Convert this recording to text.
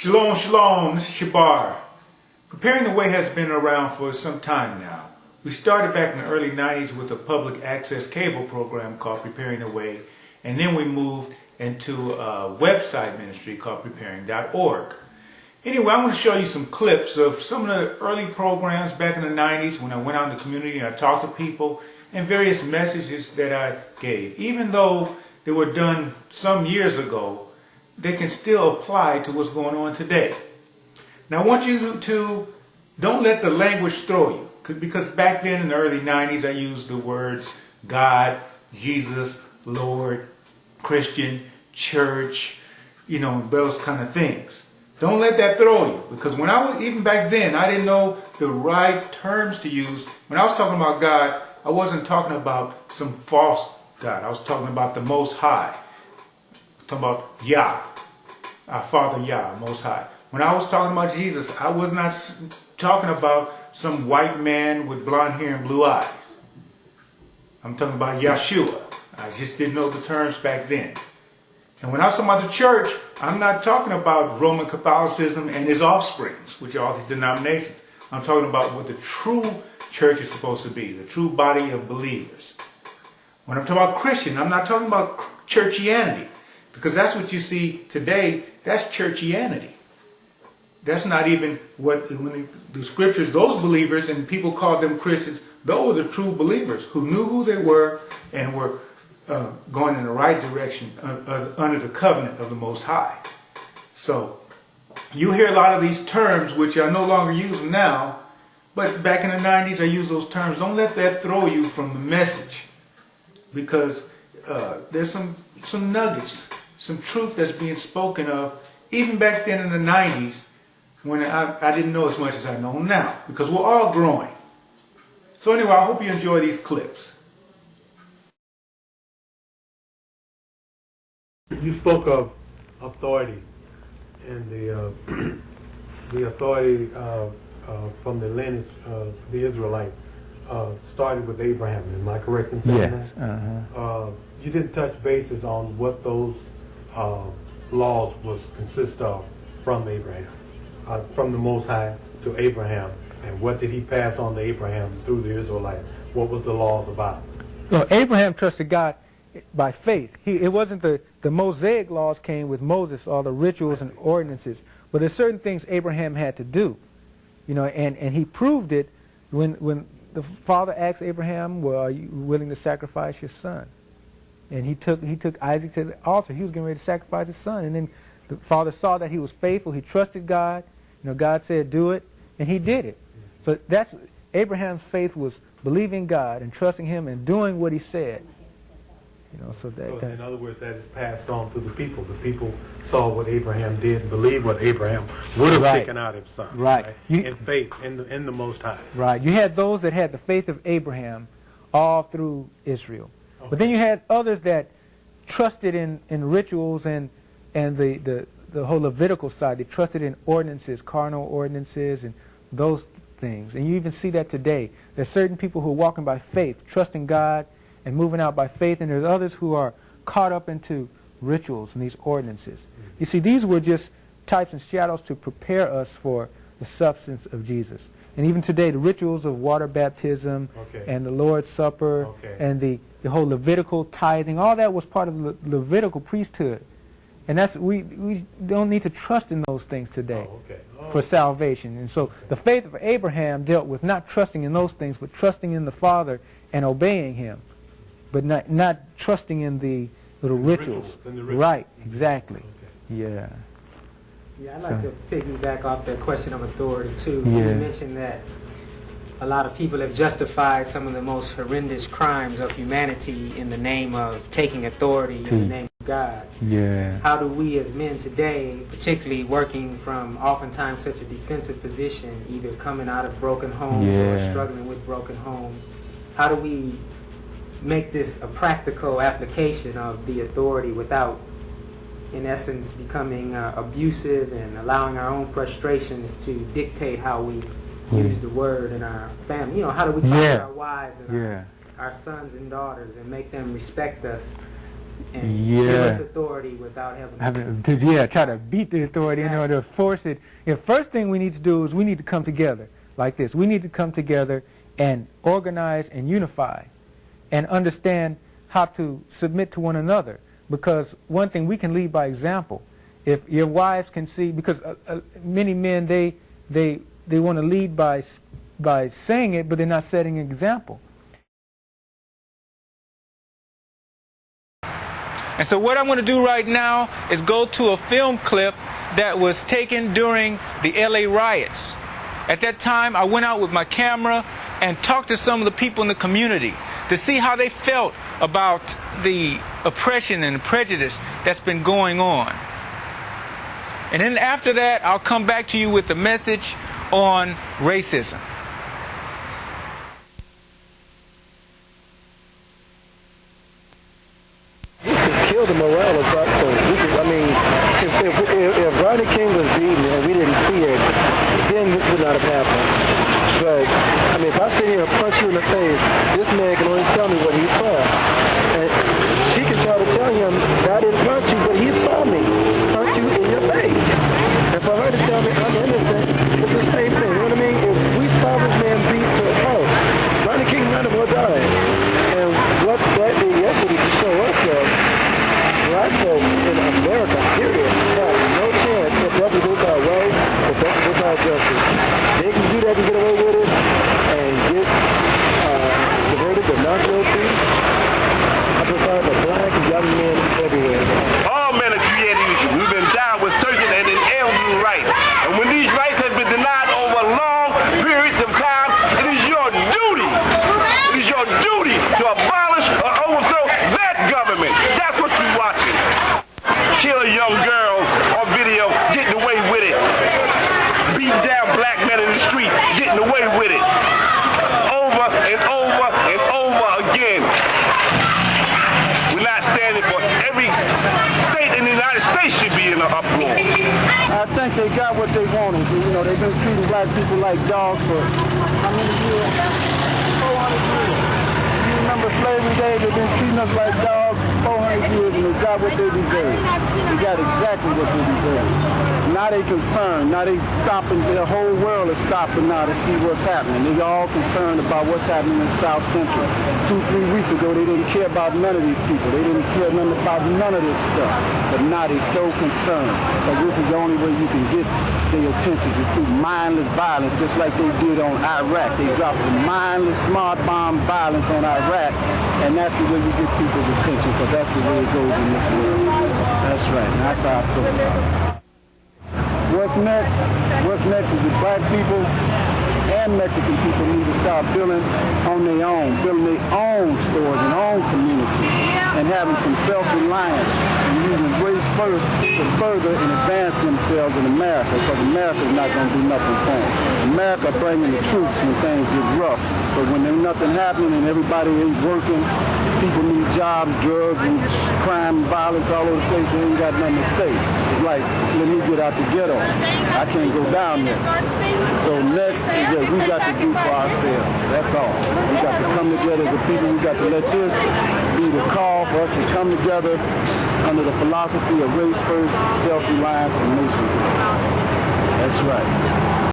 Shalom, shalom, this is Shabar. Preparing the Way has been around for some time now. We started back in the early 90s with a public access cable program called Preparing the Way, and then we moved into a website ministry called preparing.org. Anyway, I want to show you some clips of some of the early programs back in the 90s when I went out in the community and I talked to people, and various messages that I gave. Even though they were done some years ago, they can still apply to what's going on today. Now I want you to don't let the language throw you, because back then in the early 90s I used the words God, Jesus, Lord, Christian, church, those kind of things. Don't let that throw you, because when I was, even back then, I didn't know the right terms to use. When I was talking about God, I wasn't talking about some false God. I was talking about the Most High. I was talking about Yah, our Father Yah, Most High. When I was talking about Jesus, I was not talking about some white man with blonde hair and blue eyes. I'm talking about Yeshua. I just didn't know the terms back then. And when I was talking about the church, I'm not talking about Roman Catholicism and its offsprings, which are all these denominations. I'm talking about what the true church is supposed to be, the true body of believers. When I'm talking about Christian, I'm not talking about churchianity, because that's what you see today. That's churchianity. That's not even what, when the scriptures, those believers, and people called them Christians, those were the true believers who knew who they were and were going in the right direction under the covenant of the Most High. So you hear a lot of these terms which I no longer use now, but back in the 90s I used those terms. Don't let that throw you from the message, because there's some nuggets, some truth that's being spoken of even back then in the 90s, when I didn't know as much as I know now, because we're all growing. So anyway, I hope you enjoy these clips. You spoke of authority, and the authority from the lineage of the Israelite started with Abraham. Am I correct in saying that? Yes. You didn't touch bases on what those laws consist of from Abraham, from the Most High to Abraham, and what did he pass on to Abraham through the Israelite? What was the laws about? Well, Abraham trusted God by faith. It wasn't the Mosaic laws came with Moses, all the rituals and ordinances, but there's certain things Abraham had to do, and he proved it when the father asked Abraham, "Well, are you willing to sacrifice your son?" And he took Isaac to the altar. He was getting ready to sacrifice his son, and then the father saw that he was faithful. He trusted God. God said, "Do it," and he did it. So that's Abraham's faith, was believing God and trusting Him and doing what He said. So in other words, that is passed on to the people. The people saw what Abraham did and believed what Abraham would have taken out of his son. Right. In faith in the Most High. Right. You had those that had the faith of Abraham all through Israel. Okay. But then you had others that trusted in rituals and the whole Levitical side. They trusted in ordinances, carnal ordinances, and those things. And you even see that today. There's certain people who are walking by faith, trusting God and moving out by faith, and there's others who are caught up into rituals and these ordinances. You see, these were just types and shadows to prepare us for the substance of Jesus. And even today, the rituals of water baptism and the Lord's Supper and the whole Levitical tithing, all that was part of the Levitical priesthood. And we don't need to trust in those things today for salvation. And so the faith of Abraham dealt with not trusting in those things, but trusting in the Father and obeying Him, but not trusting in the little rituals. Right, exactly. Yeah. Yeah, I'd like to piggyback off that question of authority too. Yeah. You mentioned that a lot of people have justified some of the most horrendous crimes of humanity in the name of taking authority in the name of God. Yeah. How do we as men today, particularly working from oftentimes such a defensive position, either coming out of broken homes or struggling with broken homes, how do we make this a practical application of the authority without, in essence, becoming abusive and allowing our own frustrations to dictate how we use the word in our family? How do we talk to our wives and our sons and daughters and make them respect us and give us authority without having to try to beat the authority in order to force it. The first thing we need to do is we need to come together like this. We need to come together and organize and unify and understand how to submit to one another. Because one thing, we can lead by example. If your wives can see, because many men, they want to lead by saying it, but they're not setting an example. And so what I'm going to do right now is go to a film clip that was taken during the LA riots. At that time, I went out with my camera and talked to some of the people in the community to see how they felt about the oppression and prejudice that's been going on. And then after that, I'll come back to you with the message on racism. Kill the morale of black folks. If Rodney King was beaten and we didn't see it, then this would not have happened. But if I sit here and punch you in the face, this man can only tell me what he saw. And she can try to tell him that I didn't punch you, but he saw me punch you in your face. And for her to tell me I'm innocent, it's the same thing. You know what I mean? If we saw this man beat to a pulp, Rodney King might have well died. And what that did yesterday to show us that black folks in America, period, have no chance if that's what they call right, if that's what they call justice. They can do that to get away with it and get the verdict of not guilty. I prefer the black and young men everywhere. All men are created equal. We've been endowed with certain and inalienable rights. And when these rights have been denied over long periods of time, it is your duty. It is your duty to abolish or overthrow that government. That's what you're watching. Kill young girls on video, getting away with it. Beat down black men in the street, getting away with it. Over and over and over again. We're not standing for every state in the United States should be in an uproar. I think they got what they wanted. They've been treating black people like dogs for how many years? 400 years. You remember slavery days? They've been treating us like dogs for 400 years, and they got what they deserve. They got exactly what they deserve. Now they concerned. Now they stopping. The whole world is stopping now to see what's happening. They all concerned about what's happening in South Central. 2-3 weeks ago, they didn't care about none of these people. They didn't care nothing about none of this stuff. But now they're so concerned. Because this is the only way you can get their attention, is through mindless violence, just like they did on Iraq. They dropped the mindless smart bomb violence on Iraq, and that's the way you get people's attention, because that's the way it goes in this world. That's right. And that's how I feel about it. What's next? What's next is the black people and Mexican people need to start building on their own, building their own stores and own communities, and having some self-reliance and using race first to further and advance themselves in America, because America's not going to do nothing for them. America bringing the troops when things get rough, but when there's nothing happening and everybody ain't working, people need jobs, drugs, and crime and violence all over the place, they ain't got nothing to say. It's like, let me get out the ghetto. I can't go down there. So next is that we got to do for ourselves. That's all. We got to come together as a people. We got to let this be the call for us to come together under the philosophy of race first, self-reliance, and nation. That's right.